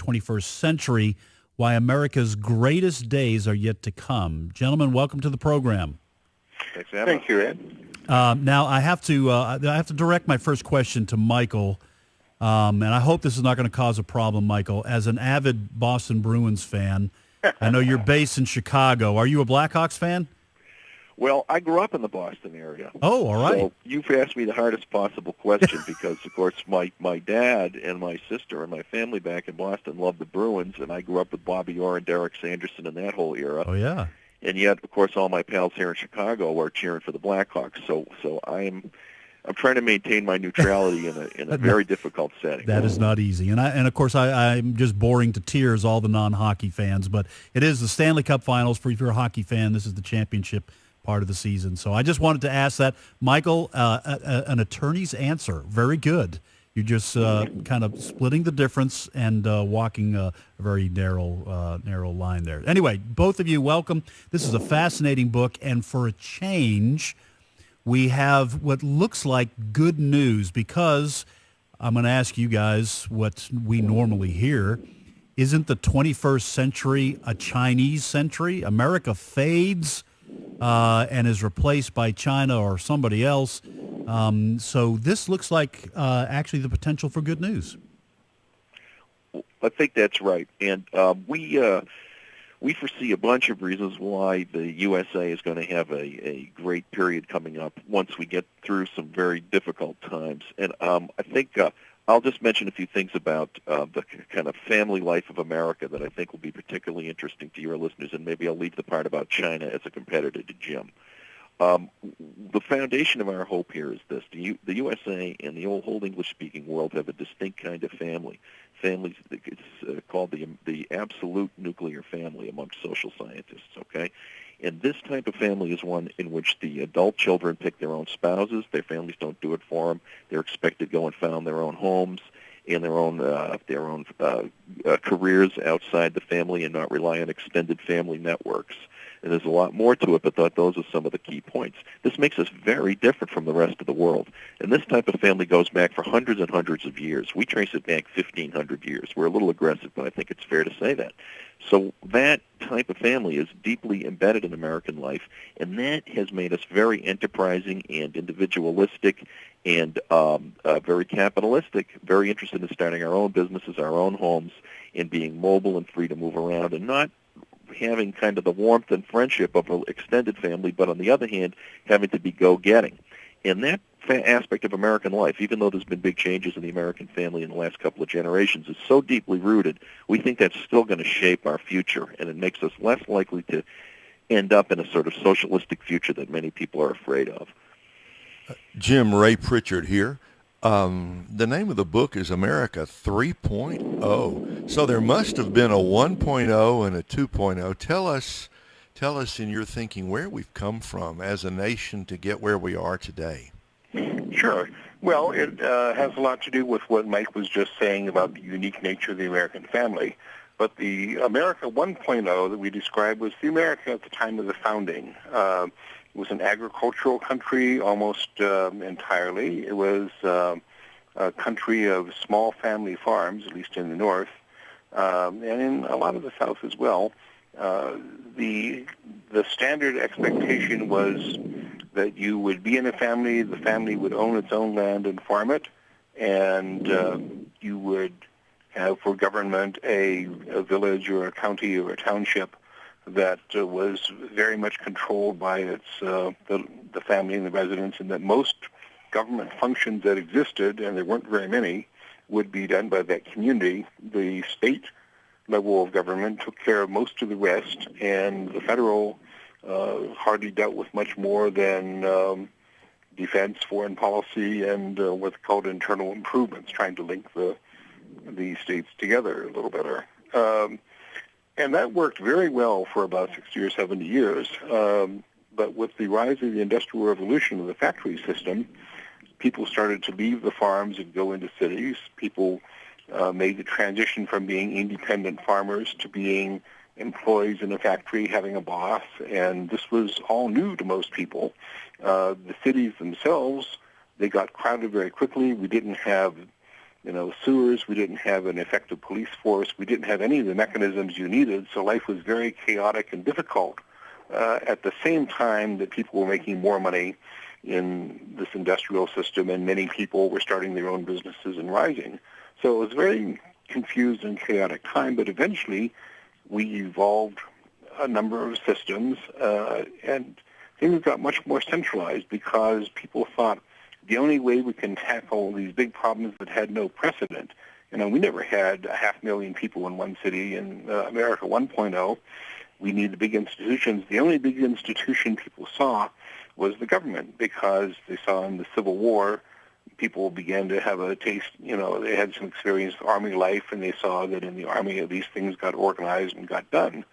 21st Century, Why America's Greatest Days Are Yet to Come. Gentlemen, welcome to the program. Thank you, Ed. Now, I have to direct my first question to Michael, and I hope this is not going to cause a problem, Michael. As an avid Boston Bruins fan, I know you're based in Chicago. Are you a Blackhawks fan? Well, I grew up in the Boston area. Oh, all right. So you've asked me the hardest possible question because, of course, my dad and my sister and my family back in Boston loved the Bruins, and I grew up with Bobby Orr and Derek Sanderson in that whole era. Oh, yeah. And yet, of course, all my pals here in Chicago are cheering for the Blackhawks. So I'm trying to maintain my neutrality in a very difficult setting. That is not easy. And of course, I'm just boring to tears all the non-hockey fans, but it is the Stanley Cup Finals. If you're a hockey fan, this is the championship part of the season. So I just wanted to ask that. Michael, an attorney's answer. Very good. You're just kind of splitting the difference and walking a very narrow line there. Anyway, both of you, welcome. This is a fascinating book, and for a change, we have what looks like good news, because I'm going to ask you guys what we normally hear. Isn't the 21st century a Chinese century? America fades and is replaced by China or somebody else. So this looks like actually the potential for good news. I think that's right. And we foresee a bunch of reasons why the USA is going to have a great period coming up once we get through some very difficult times. And I think I'll just mention a few things about the kind of family life of America that I think will be particularly interesting to your listeners, and maybe I'll leave the part about China as a competitor to Jim. The foundation of our hope here is this. The USA and the old English-speaking world have a distinct kind of family. Families, it's called the absolute nuclear family amongst social scientists, okay? And this type of family is one in which the adult children pick their own spouses. Their families don't do it for them. They're expected to go and found their own homes and their own careers outside the family and not rely on extended family networks. And there's a lot more to it, but those are some of the key points. This makes us very different from the rest of the world. And this type of family goes back for hundreds and hundreds of years. We trace it back 1,500 years. We're a little aggressive, but I think it's fair to say that. So that type of family is deeply embedded in American life, and that has made us very enterprising and individualistic and very capitalistic, very interested in starting our own businesses, our own homes, and being mobile and free to move around and not having kind of the warmth and friendship of an extended family, but on the other hand, having to be go-getting. And that aspect of American life, even though there's been big changes in the American family in the last couple of generations, is so deeply rooted, we think that's still going to shape our future, and it makes us less likely to end up in a sort of socialistic future that many people are afraid of. Jim, Ray Pritchard here. The name of the book is America 3.0. So there must have been a 1.0 and a 2.0. Tell us in your thinking where we've come from as a nation to get where we are today. Sure. Well, it has a lot to do with what Mike was just saying about the unique nature of the American family. But the America 1.0 that we described was the America at the time of the founding. It was an agricultural country almost entirely. It was a country of small family farms, at least in the north, and in a lot of the south as well. The standard expectation was that you would be in a family, the family would own its own land and farm it, and you would have for government a village or a county or a township that was very much controlled by its the family and the residents, and that most government functions that existed, and there weren't very many, would be done by that community. The state level of government took care of most of the rest, and the federal hardly dealt with much more than defense, foreign policy, and what's called internal improvements, trying to link the states together a little better. And that worked very well for about 60 or 70 years. But with the rise of the Industrial Revolution of the factory system, people started to leave the farms and go into cities. People made the transition from being independent farmers to being employees in a factory, having a boss, and this was all new to most people. The cities themselves, they got crowded very quickly. We didn't have sewers. We didn't have an effective police force. We didn't have any of the mechanisms you needed, so life was very chaotic and difficult. At the same time that people were making more money in this industrial system, and many people were starting their own businesses and rising. So it was a very confused and chaotic time, but eventually we evolved a number of systems, and things got much more centralized because people thought the only way we can tackle these big problems that had no precedent. We never had 500,000 people in one city in America 1.0. We need big institutions. The only big institution people saw was the government, because they saw in the Civil War people began to have a taste, they had some experience with Army life, and they saw that in the Army these things got organized and got done.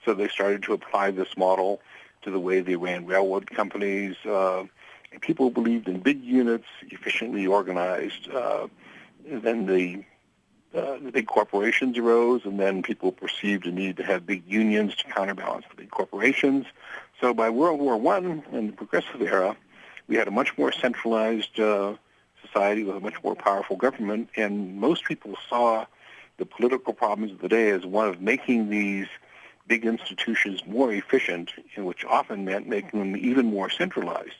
So they started to apply this model to the way they ran railroad companies. People believed in big units, efficiently organized. Then the big corporations arose, and then people perceived a need to have big unions to counterbalance the big corporations. So by World War I and the Progressive Era, we had a much more centralized society with a much more powerful government, and most people saw the political problems of the day as one of making these big institutions more efficient, which often meant making them even more centralized.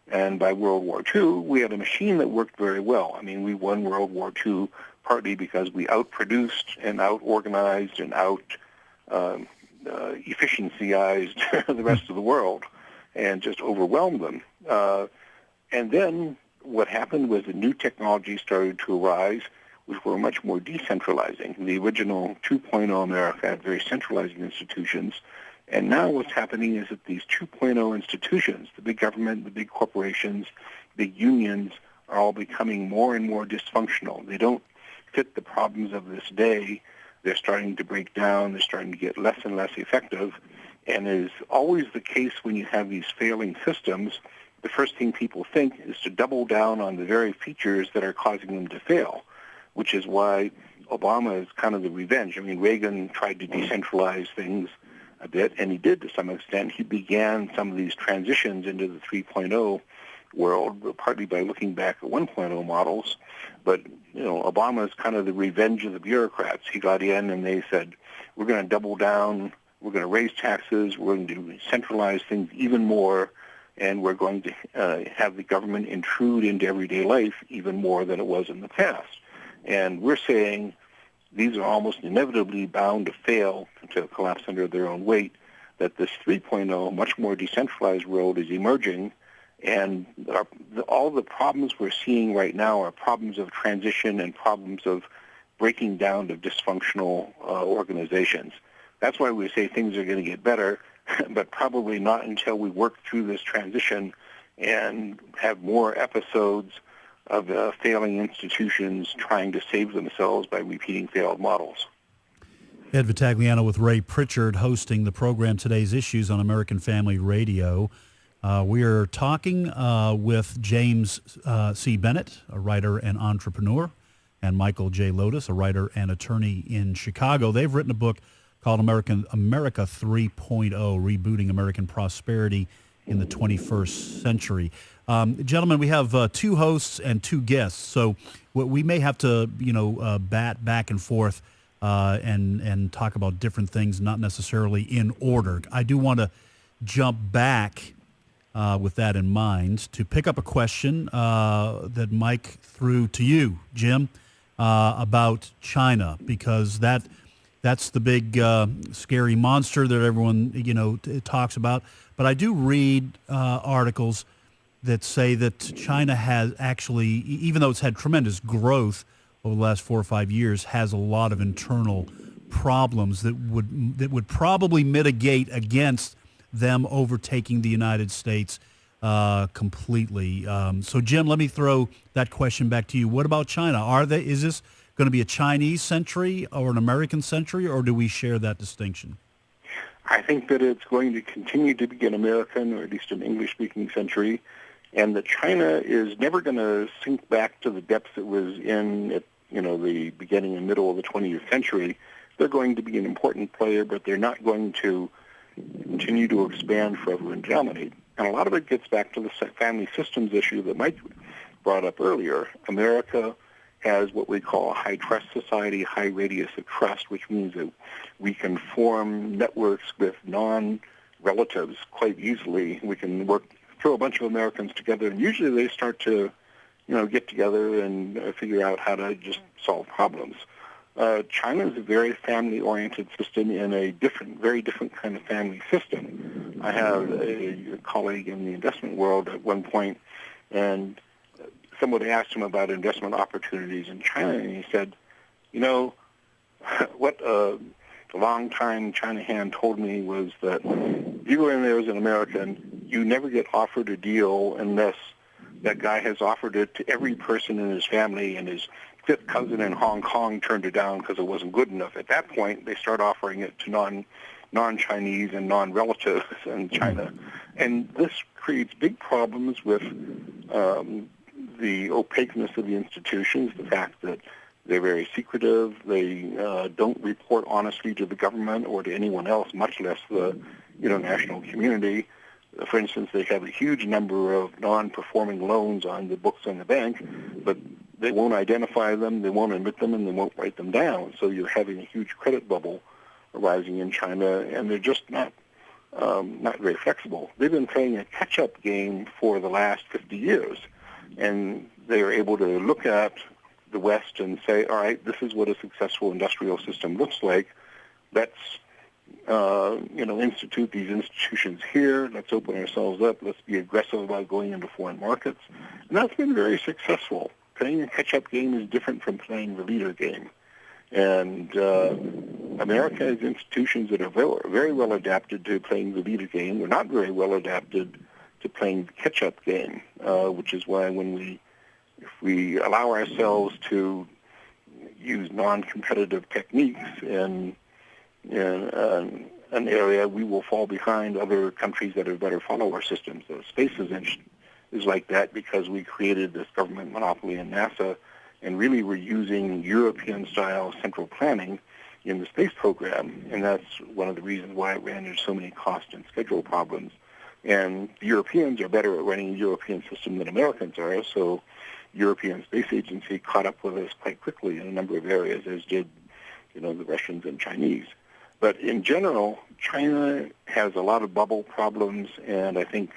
And by World War II, we had a machine that worked very well. We won World War II partly because we outproduced and out-organized and efficiencyized the rest of the world and just overwhelmed them. And then what happened was the new technology started to arise, which were much more decentralizing. The original 2.0 America had very centralizing institutions. And now what's happening is that these 2.0 institutions, the big government, the big corporations, big unions, are all becoming more and more dysfunctional. They don't fit the problems of this day. They're starting to break down. They're starting to get less and less effective. And is always the case when you have these failing systems, the first thing people think is to double down on the very features that are causing them to fail, which is why Obama is kind of the revenge. Reagan tried to decentralize things a bit, and he did to some extent. He began some of these transitions into the 3.0 world, partly by looking back at 1.0 models. But, Obama is kind of the revenge of the bureaucrats. He got in and they said, we're going to double down, we're going to raise taxes, we're going to centralize things even more, and we're going to have the government intrude into everyday life even more than it was in the past. And we're saying these are almost inevitably bound to fail, to collapse under their own weight, that this 3.0, much more decentralized world is emerging, and all the problems we're seeing right now are problems of transition and problems of breaking down of dysfunctional organizations. That's why we say things are going to get better, but probably not until we work through this transition and have more episodes of failing institutions trying to save themselves by repeating failed models. Ed Vitagliano with Ray Pritchard hosting the program Today's Issues on American Family Radio. We are talking with James C. Bennett, a writer and entrepreneur, and Michael J. Lotus, a writer and attorney in Chicago. They've written a book called America 3.0, Rebooting American Prosperity in the 21st Century. Gentlemen, we have two hosts and two guests, so we may have to, bat back and forth and talk about different things, not necessarily in order. I do want to jump back with that in mind to pick up a question that Mike threw to you, Jim, about China, because that's the big scary monster that everyone talks about. But I do read articles that say that China has actually, even though it's had tremendous growth over the last 4 or 5 years, has a lot of internal problems that would probably mitigate against them overtaking the United States completely. So, Jim, let me throw that question back to you. What about China? Is this going to be a Chinese century or an American century, or do we share that distinction? I think that it's going to continue to be an American, or at least an English-speaking century, and that China is never going to sink back to the depths it was in at the beginning and middle of the 20th century. They're going to be an important player, but they're not going to continue to expand forever and dominate. And a lot of it gets back to the family systems issue that Mike brought up earlier. America has what we call a high-trust society, high radius of trust, which means that we can form networks with non-relatives quite easily. We can throw a bunch of Americans together, and usually they start to, get together and figure out how to just solve problems. China is a very family-oriented system in a very different kind of family system. I have a colleague in the investment world at one point, and someone asked him about investment opportunities in China, and he said, what a long-time China hand told me was that if you go in there as an American, you never get offered a deal unless that guy has offered it to every person in his family, and his fifth cousin in Hong Kong turned it down because it wasn't good enough. At that point, they start offering it to non-Chinese and non-relatives in China. And this creates big problems with the opaqueness of the institutions, the fact that they're very secretive, they don't report honestly to the government or to anyone else, much less the international community. For instance, they have a huge number of non-performing loans on the books on the bank, but they won't identify them, they won't admit them, and they won't write them down. So you're having a huge credit bubble arising in China, and they're just not very flexible. They've been playing a catch-up game for the last 50 years, and they are able to look at the West and say, all right, this is what a successful industrial system looks like. Let's institute these institutions here. Let's open ourselves up. Let's be aggressive about going into foreign markets. And that's been very successful. Playing a catch-up game is different from playing the leader game. And America has institutions that are very well adapted to playing the leader game. We're not very well adapted to playing the catch-up game, which is why if we allow ourselves to use non-competitive techniques in an area, we will fall behind other countries that have better follow our systems. So space is like that because we created this government monopoly in NASA, and really we're using European-style central planning in the space program, and that's one of the reasons why it ran into so many cost and schedule problems. And the Europeans are better at running a European system than Americans are, so European Space Agency caught up with us quite quickly in a number of areas, as did the Russians and Chinese. But in general, China has a lot of bubble problems, and I think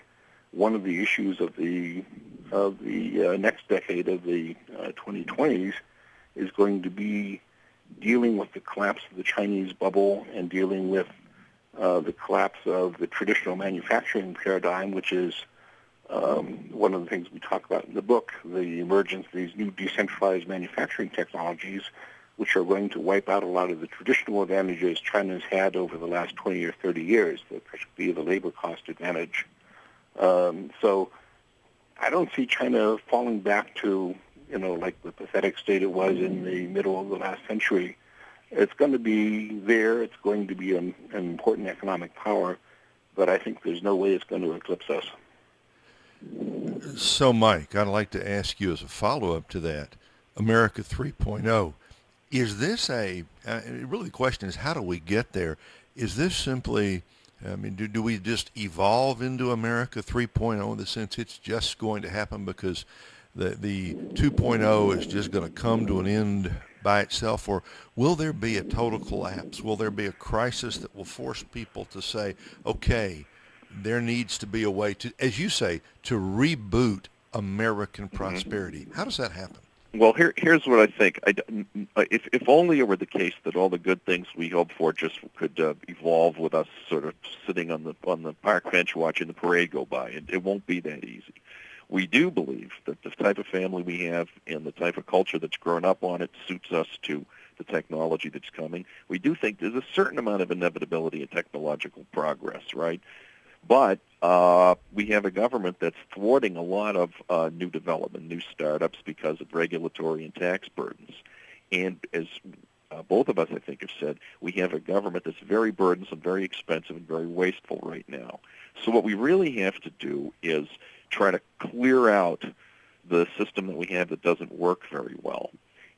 one of the issues of the next decade of the 2020s is going to be dealing with the collapse of the Chinese bubble and dealing with the collapse of the traditional manufacturing paradigm, which is one of the things we talk about in the book, the emergence of these new decentralized manufacturing technologies, which are going to wipe out a lot of the traditional advantages China's had over the last 20 or 30 years, particularly the labor cost advantage. So I don't see China falling back to, like the pathetic state it was in the middle of the last century. It's going to be there. It's going to be an important economic power, but I think there's no way it's going to eclipse us. So, Mike, I'd like to ask you as a follow-up to that, America 3.0, is this really the question is, how do we get there? Is this simply, do we just evolve into America 3.0 in the sense it's just going to happen because the 2.0 is just going to come to an end by itself, or will there be a total collapse? Will there be a crisis that will force people to say, okay, there needs to be a way to, as you say, to reboot American prosperity? How does that happen? Well, here's what I think. If only it were the case that all the good things we hope for just could evolve with us sort of sitting on the park bench watching the parade go by. It won't be that easy. We do believe that the type of family we have and the type of culture that's grown up on it suits us to the technology that's coming. We do think there's a certain amount of inevitability in technological progress, right? But we have a government that's thwarting a lot of new development, new startups because of regulatory and tax burdens. And as both of us, I think, have said, we have a government that's very burdensome, very expensive, and very wasteful right now. So what we really have to do is try to clear out the system that we have that doesn't work very well.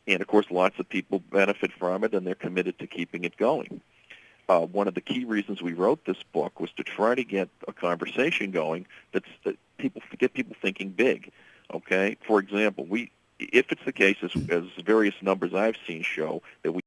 And, of course, lots of people benefit from it, and they're committed to keeping it going. One of the key reasons we wrote this book was to try to get a conversation going that get people thinking big. Okay, for example, if it's the case, as various numbers I've seen show, that we